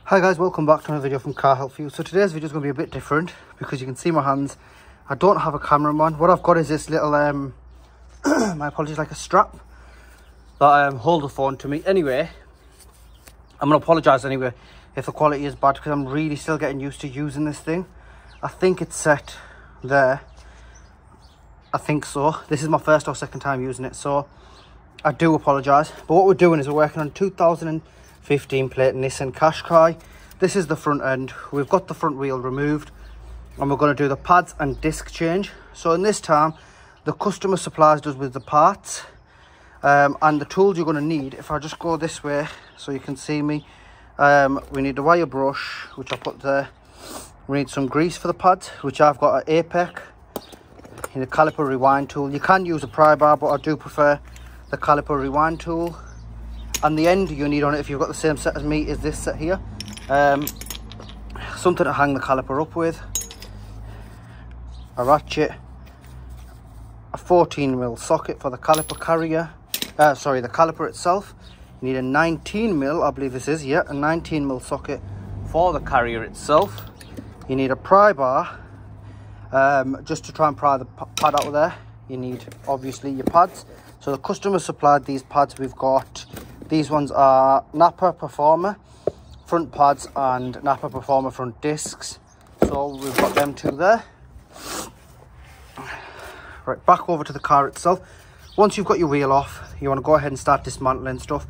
Hi guys, welcome back to another video from Car Help For You. So today's video is going to be a bit different because you can see my hands. I don't have a cameraman. What I've got is this little, my apologies, like a strap that hold the phone to me. Anyway, I'm going to apologise anyway if the quality is bad because I'm really still getting used to using this thing. I think it's set there. I think so. This is my first or second time using it, so I do apologise. But what we're doing is we're working on 2015 plate Nissan Qashqai. This is the front end. We've got the front wheel removed and we're going to do the pads and disc change. So in this time, the customer supplies us with the parts and the tools you're going to need. If I just go this way so you can see me, we need a wire brush, which I put there. We need some grease for the pads, which I've got an Apex. You need a caliper rewind tool. You can use a pry bar, but I do prefer the caliper rewind tool. And the end you need on it, if you've got the same set as me, is this set here. Something to hang the caliper up with, a ratchet, a 14mm socket for the caliper carrier, sorry, the caliper itself. You need a 19mm, I believe this is, yeah, a 19mm socket for the carrier itself. You need a pry bar, just to try and pry the pad out of there. You need, obviously, your pads. So the customer supplied these pads. We've got, these ones are Napa Performer front pads and Napa Performer front discs. So we've got them two there. Right, back over to the car itself. Once you've got your wheel off, you want to go ahead and start dismantling stuff.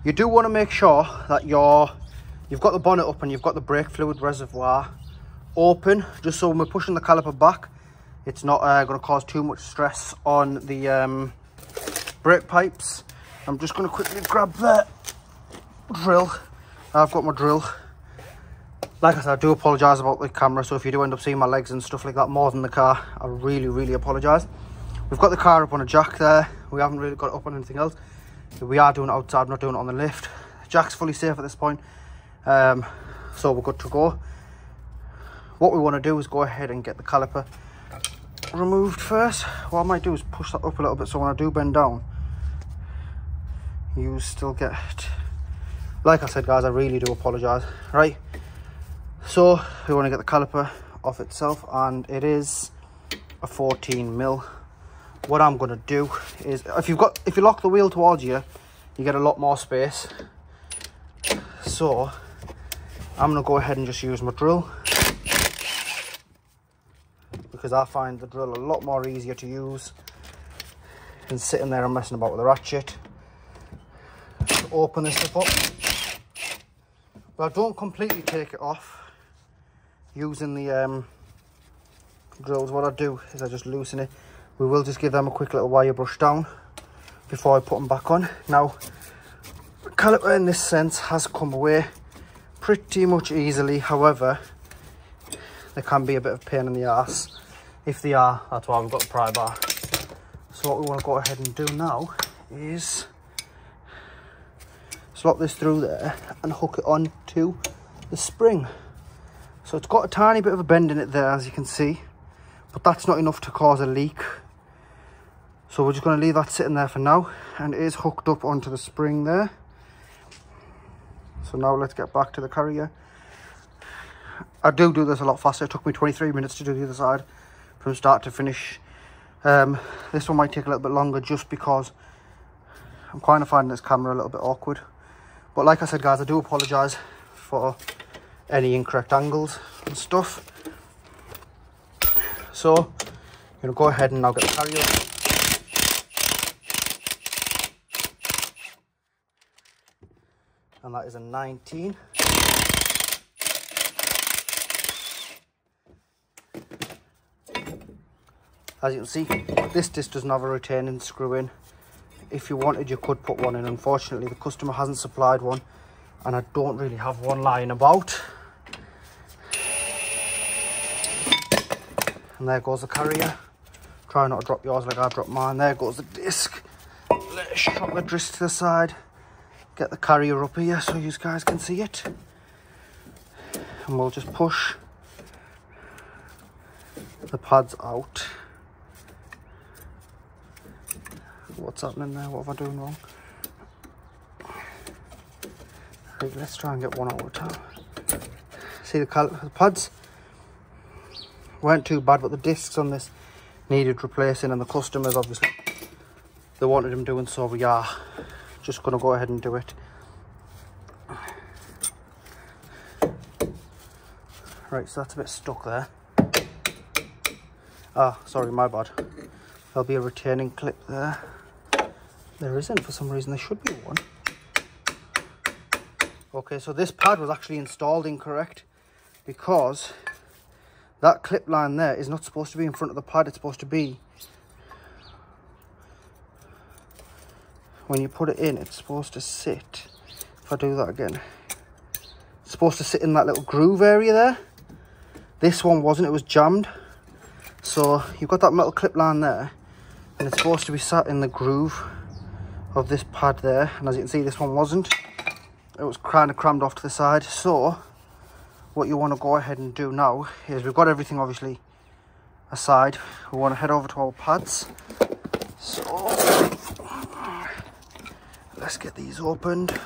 You do want to make sure that you've got the bonnet up and you've got the brake fluid reservoir open, just so when we're pushing the caliper back, it's not going to cause too much stress on the brake pipes. I'm just going to quickly grab the drill. I've got my drill. Like I said, I do apologise about the camera, so if you do end up seeing my legs and stuff like that more than the car, I really apologise. We've got the car up on a jack there. We haven't really got it up on anything else. We are doing it outside, not doing it on the lift. The jack's fully safe at this point, so we're good to go. What we want to do is go ahead and get the caliper removed first. What I might do is push that up a little bit so when I do bend down, you still get it. Like I said, guys, I really do apologise. Right, so we want to get the caliper off itself, and it is a 14mm. What I'm going to do is, if you lock the wheel towards you, you get a lot more space. So I'm going to go ahead and just use my drill, because I find the drill a lot more easier to use than sitting there and messing about with a ratchet. Just open this up. But I don't completely take it off using the drills. What I do is I just loosen it. We will just give them a quick little wire brush down before I put them back on. Now, the caliper in this sense has come away pretty much easily. However, they can be a bit of a pain in the arse. If they are, that's why we've got the pry bar. So what we want to go ahead and do now is slot this through there and hook it on to the spring. So it's got a tiny bit of a bend in it there, as you can see, but that's not enough to cause a leak. So we're just going to leave that sitting there for now, and it is hooked up onto the spring there. So now let's get back to the carrier. I do this a lot faster. It took me 23 minutes to do the other side from start to finish. This one might take a little bit longer just because I'm kind of finding this camera a little bit awkward. But like I said, guys, I do apologise for any incorrect angles and stuff. So I'm going to go ahead and now get the carrier. And that is a 19. As you can see, this disc doesn't have a retaining screw in. If you wanted, you could put one in. Unfortunately, the customer hasn't supplied one, and I don't really have one lying about. And there goes the carrier. Try not to drop yours like I dropped mine. There goes the disc. Let's drop the disc to the side. Get the carrier up here so you guys can see it. And we'll just push the pads out. What's happening there? What have I done wrong? Right, let's try and get one at a time. See the pads weren't too bad, but the discs on this needed replacing, and the customers obviously they wanted them doing, so we are just going to go ahead and do it. Right, so that's a bit stuck there. Ah, sorry, my bad. There'll be a retaining clip there. There isn't for some reason. There should be one. Okay, so this pad was actually installed incorrect, because that clip line there is not supposed to be in front of the pad. It's supposed to be, when you put it in, it's supposed to sit, if I do that again, it's supposed to sit in that little groove area there. This one wasn't, it was jammed. So you've got that metal clip line there, and it's supposed to be sat in the groove of this pad there, and as you can see, this one wasn't. It was kind of crammed off to the side. So what you want to go ahead and do now is, we've got everything obviously aside, we want to head over to our pads. So let's get these opened.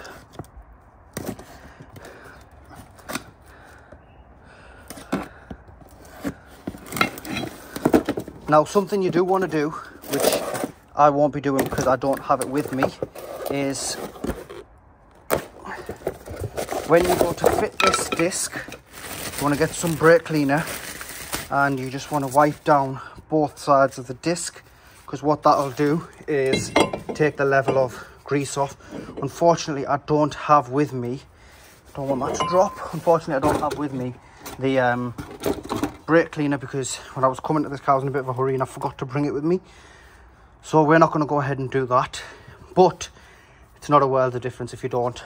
Now, something you do want to do, which I won't be doing because I don't have it with me, is when you go to fit this disc, you want to get some brake cleaner, and you just want to wipe down both sides of the disc, because what that'll do is take the level of grease off. Unfortunately, I don't have with me, don't want that to drop, unfortunately I don't have with me the brake cleaner, because when I was coming to this car I was in a bit of a hurry and I forgot to bring it with me. So we're not going to go ahead and do that, but it's not a world of difference if you don't.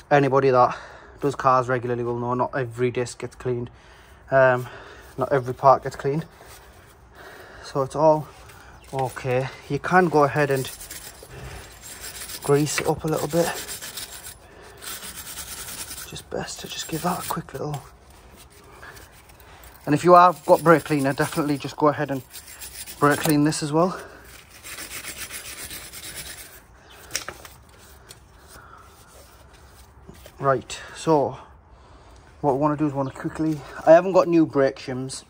Anybody that does cars regularly will know not every disc gets cleaned, not every part gets cleaned, so it's all okay. You can go ahead and grease it up a little bit. Just best to just give that a quick little. And if you have got brake cleaner, definitely just go ahead and brake clean this as well. Right, so what we want to do is want to quickly, I haven't got new brake shims,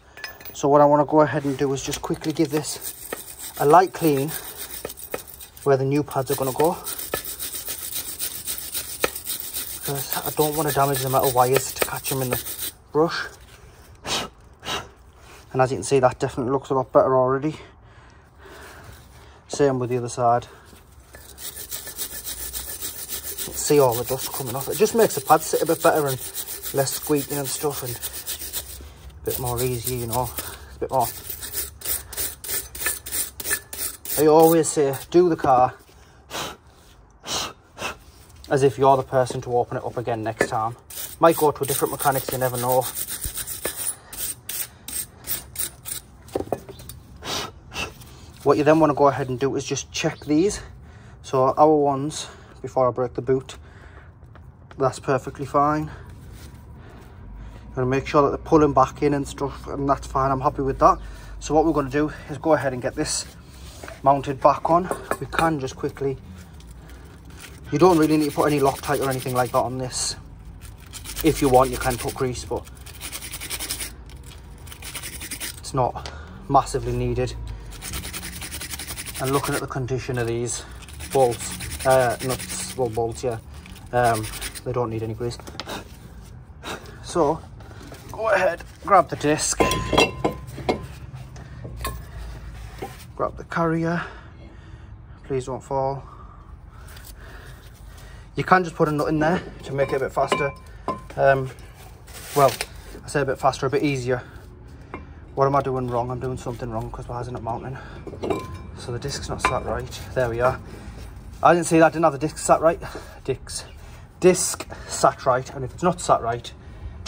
so what I want to go ahead and do is just quickly give this a light clean where the new pads are going to go, because I don't want to damage the metal wires to catch them in the brush. And as you can see, that definitely looks a lot better already. Same with the other side. See all the dust coming off. It just makes the pad sit a bit better and less squeaking and stuff, and a bit more easy, you know, a bit more. I always say, do the car as if you're the person to open it up again next time. Might go to a different mechanic, you never know. What you then want to go ahead and do is just check these. So our ones, before I break the boot, that's perfectly fine. I'm going to make sure that they're pulling back in and stuff, and that's fine. I'm happy with that. So what we're going to do is go ahead and get this mounted back on. We can just quickly, you don't really need to put any Loctite or anything like that on this. If you want, you can put grease, but it's not massively needed. And looking at the condition of these bolts, nuts, well, bolts, yeah, they don't need any grease. So go ahead, grab the disc, grab the carrier, please don't fall. You can just put a nut in there to make it a bit faster. Well, I say a bit faster, a bit easier. What am I doing wrong? I'm doing something wrong, because why isn't it mounting? So the disc's not sat right. There we are. I didn't see that, didn't have the disc sat right. Disc sat right, and if it's not sat right,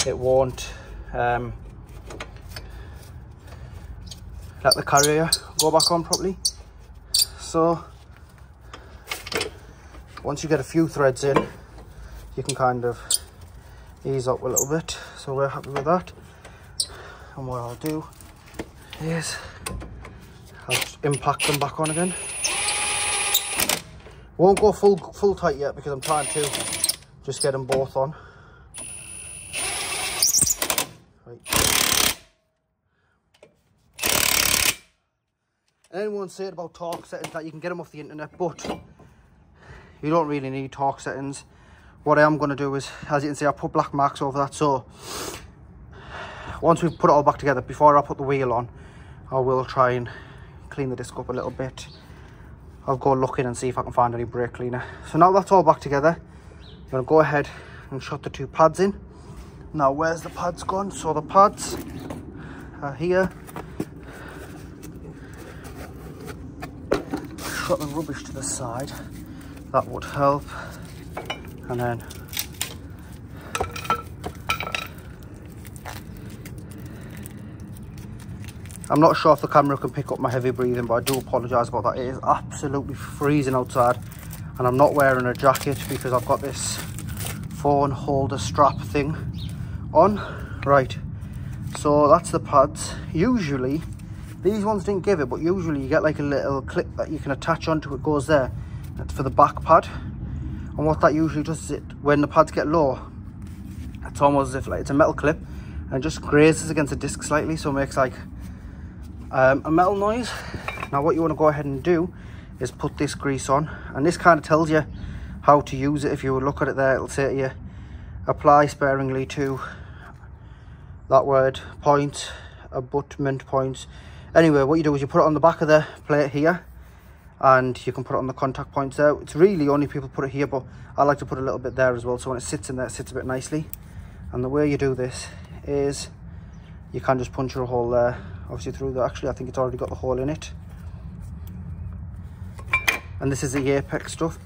it won't let the carrier go back on properly. So once you get a few threads in, you can kind of ease up a little bit. So we're happy with that. And what I'll do is I'll just impact them back on again. Won't go full tight yet, because I'm trying to just get them both on. And anyone say it about torque settings that you can get them off the internet, but you don't really need torque settings. What I am going to do is, as you can see, I put black marks over that. So once we've put it all back together, before I put the wheel on, I will try and clean the disc up a little bit. I'll go looking and see if I can find any brake cleaner. So now that's all back together, I'm going to go ahead and shut the two pads in. Now where's the pads gone? So the pads are here. Shut the rubbish to the side, that would help. And then I'm not sure if the camera can pick up my heavy breathing, but I do apologise about that. It is absolutely freezing outside, and I'm not wearing a jacket because I've got this phone holder strap thing on. Right, so that's the pads. Usually these ones didn't give it, but usually you get like a little clip that you can attach onto. It goes there. That's for the back pad. And what that usually does is, when the pads get low, it's almost as if like it's a metal clip and just grazes against the disc slightly, so it makes like a metal noise. Now what you want to go ahead and do is put this grease on, and this kind of tells you how to use it. If you would look at it there, it'll say to you, apply sparingly to that word, point, abutment points. Anyway, what you do is you put it on the back of the plate here, and you can put it on the contact points there. It's really only people put it here, but I like to put a little bit there as well, so when it sits in there, it sits a bit nicely. And the way you do this is you can just punch your hole there, obviously through the, actually I think it's already got the hole in it. And this is the apex stuff,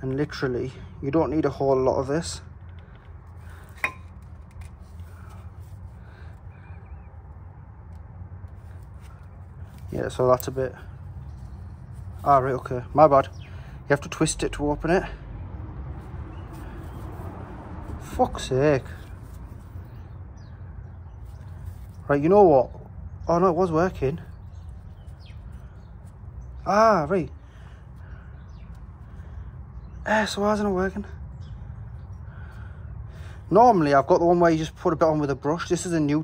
and literally you don't need a whole lot of this. Yeah, so that's a bit. Ah, right, okay, my bad. You have to twist it to open it. Fuck's sake. Right, you know what? Oh no, it was working. Ah, right. So why isn't it working? Normally, I've got the one where you just put a bit on with a brush. This is a new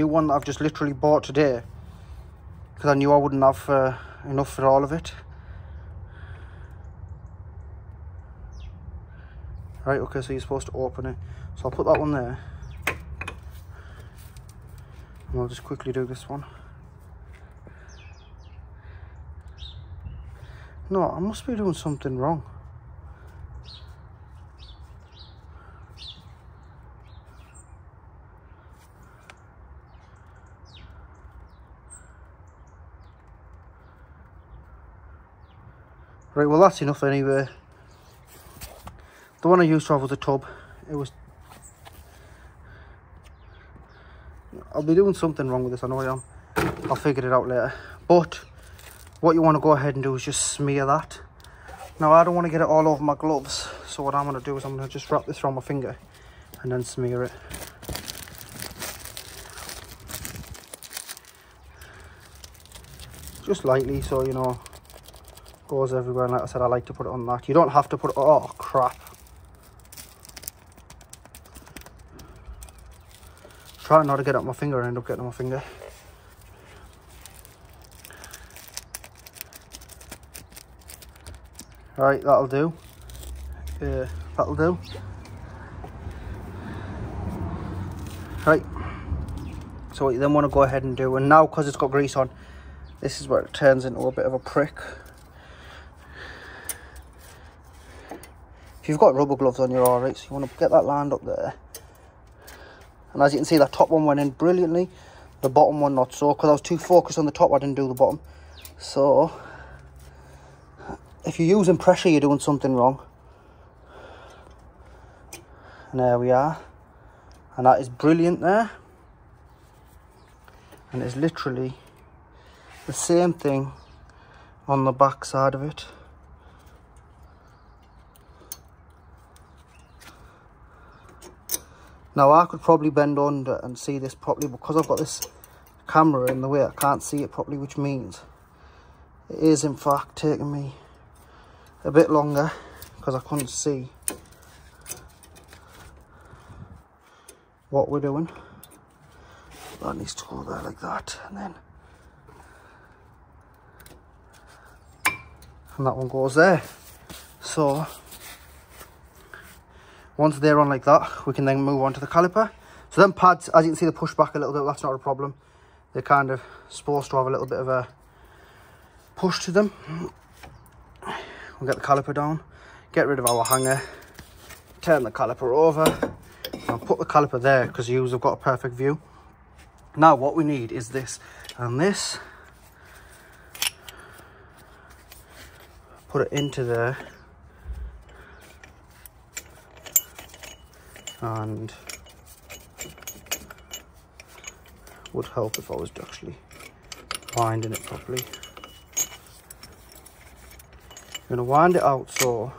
one that I've just literally bought today, because I knew I wouldn't have enough for all of it. Right, okay, so you're supposed to open it. So I'll put that one there. And I'll just quickly do this one. No, I must be doing something wrong. Right, well that's enough anyway. The one I used to have was a tub. I'll be doing something wrong with this, I know I am. I'll figure it out later. But what you want to go ahead and do is just smear that. Now I don't want to get it all over my gloves, so what I'm going to do is I'm going to just wrap this around my finger and then smear it. Just lightly, so you know, goes everywhere. And like I said, I like to put it on that. You don't have to put it. Oh crap. Trying not to get it on my finger and end up getting on my finger. Right, that'll do. That'll do. Right. So what you then want to go ahead and do, and now because it's got grease on, this is where it turns into a bit of a prick. If you've got rubber gloves on, you're alright. So you want to get that lined up there. And as you can see, that top one went in brilliantly. The bottom one not so, because I was too focused on the top, I didn't do the bottom. So if you're using pressure, you're doing something wrong. And there we are. And that is brilliant there. And it's literally the same thing on the back side of it. Now I could probably bend under and see this properly, but because I've got this camera in the way, I can't see it properly, which means it is in fact taking me a bit longer because I couldn't see what we're doing. That needs to go there like that, and then and that one goes there. So once they're on like that, we can then move on to the caliper. So them pads, as you can see, they push back a little bit. That's not a problem. They're kind of supposed to have a little bit of a push to them. We'll get the caliper down, get rid of our hanger, turn the caliper over, and put the caliper there because you have got a perfect view. Now what we need is this and this. Put it into there. And would help if I was actually winding it properly. I'm going to wind it out so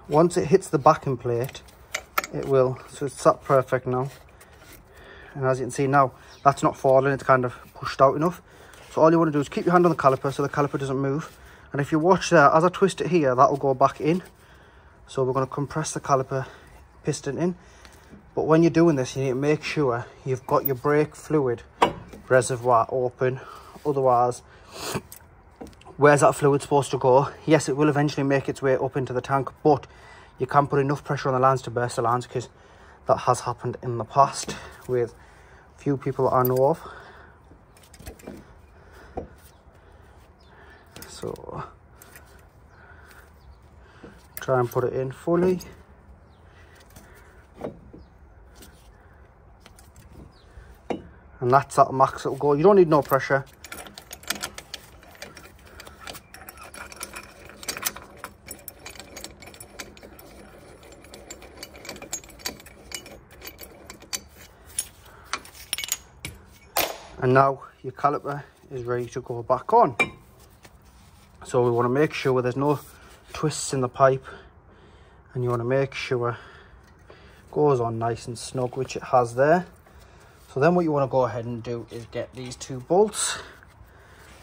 once it hits the backing plate, it will, so it's sat perfect now. And as you can see now, that's not falling, it's kind of pushed out enough. So all you want to do is keep your hand on the caliper so the caliper doesn't move. And if you watch there, as I twist it here, that will go back in. So we're going to compress the caliper piston in. But when you're doing this, you need to make sure you've got your brake fluid reservoir open. Otherwise, where's that fluid supposed to go? Yes, it will eventually make its way up into the tank, but you can't put enough pressure on the lines to burst the lines, because that has happened in the past with a few people that I know of. So try and put it in fully. And that's at the max it'll go. You don't need no pressure. And now your caliper is ready to go back on. So we want to make sure there's no twists in the pipe, and you want to make sure it goes on nice and snug, which it has there. So then what you want to go ahead and do is get these two bolts.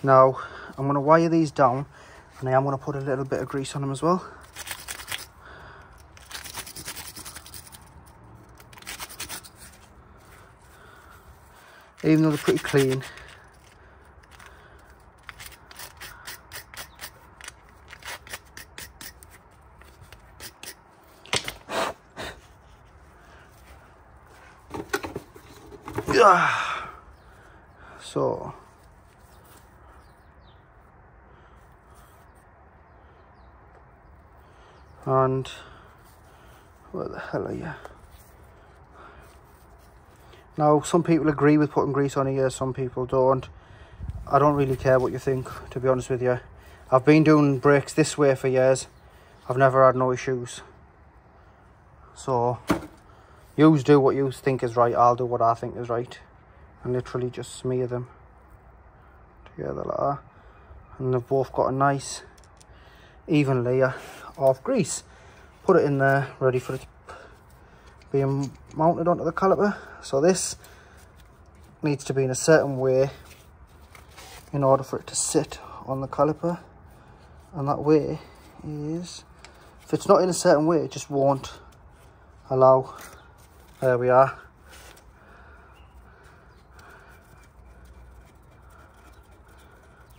Now I'm going to wire these down, and I am going to put a little bit of grease on them as well. Even though they're pretty clean, so and where the hell are you? Now, some people agree with putting grease on here, some people don't. I don't really care what you think, to be honest with you. I've been doing brakes this way for years. I've never had no issues. So yous do what you think is right, I'll do what I think is right. And literally just smear them together like that. And they've both got a nice even layer of grease. Put it in there, ready for it to be mounted onto the caliper. So this needs to be in a certain way in order for it to sit on the caliper. And that way is, if it's not in a certain way, it just won't allow. There we are.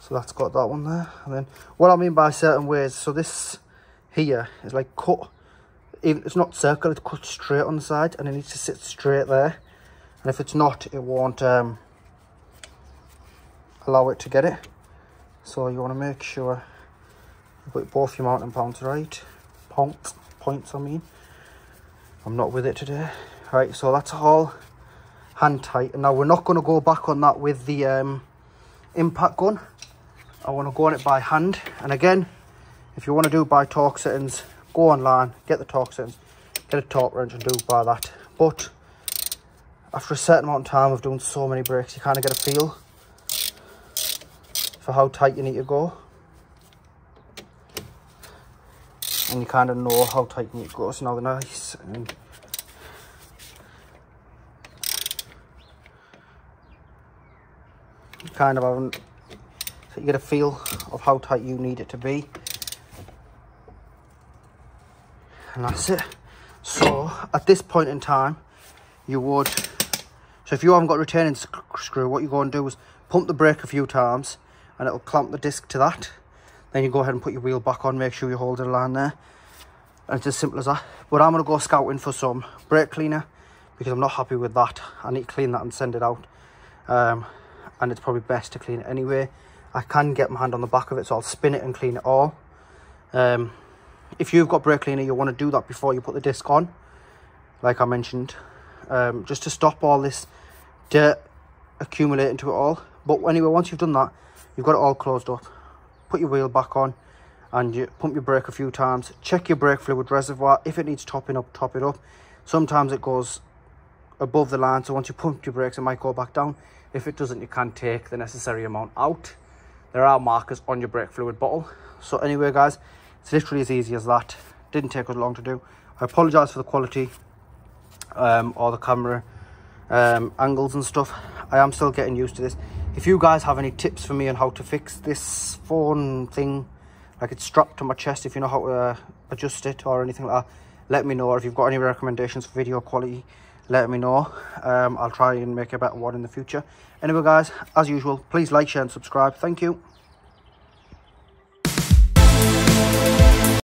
So that's got that one there. And then what I mean by certain ways, so this here is like cut, it's not circle, it's cut straight on the side, and it needs to sit straight there. And if it's not, it won't allow it to get it. So you want to make sure you put both your mounting points right. Points I mean. I'm not with it today. Right, so that's all hand tight. And now we're not going to go back on that with the impact gun. I want to go on it by hand. And again, if you want to do by torque settings, go online, get the torque settings, get a torque wrench and do by that. But after a certain amount of time of doing so many brakes, you kind of get a feel for how tight you need to go. And you kind of know how tight you need to go. So now they're nice and you kind of haven't, so you get a feel of how tight you need it to be. And that's it. So at this point in time, you would, so if you haven't got a retaining screw, what you go and do is pump the brake a few times and it'll clamp the disc to that. Then you go ahead and put your wheel back on, make sure you hold the line there. And it's as simple as that. But I'm going to go scouting for some brake cleaner because I'm not happy with that. I need to clean that and send it out. And it's probably best to clean it anyway. I can get my hand on the back of it, so I'll spin it and clean it all. If you've got brake cleaner, you want to do that before you put the disc on, like I mentioned, just to stop all this dirt accumulating to it all. But anyway, once you've done that, you've got it all closed up. Put your wheel back on and you pump your brake a few times. Check your brake fluid reservoir. If it needs topping up, top it up. Sometimes it goes above the line, so once you pump your brakes, it might go back down. If it doesn't, you can take the necessary amount out. There are markers on your brake fluid bottle. So anyway, guys, it's literally as easy as that. Didn't take us long to do. I apologise for the quality or the camera angles and stuff. I am still getting used to this. If you guys have any tips for me on how to fix this phone thing, like it's strapped to my chest, if you know how to adjust it or anything like that, let me know. Or if you've got any recommendations for video quality, let me know. I'll try and make a better one in the future. Anyway, guys, as usual, please like, share and subscribe. Thank you.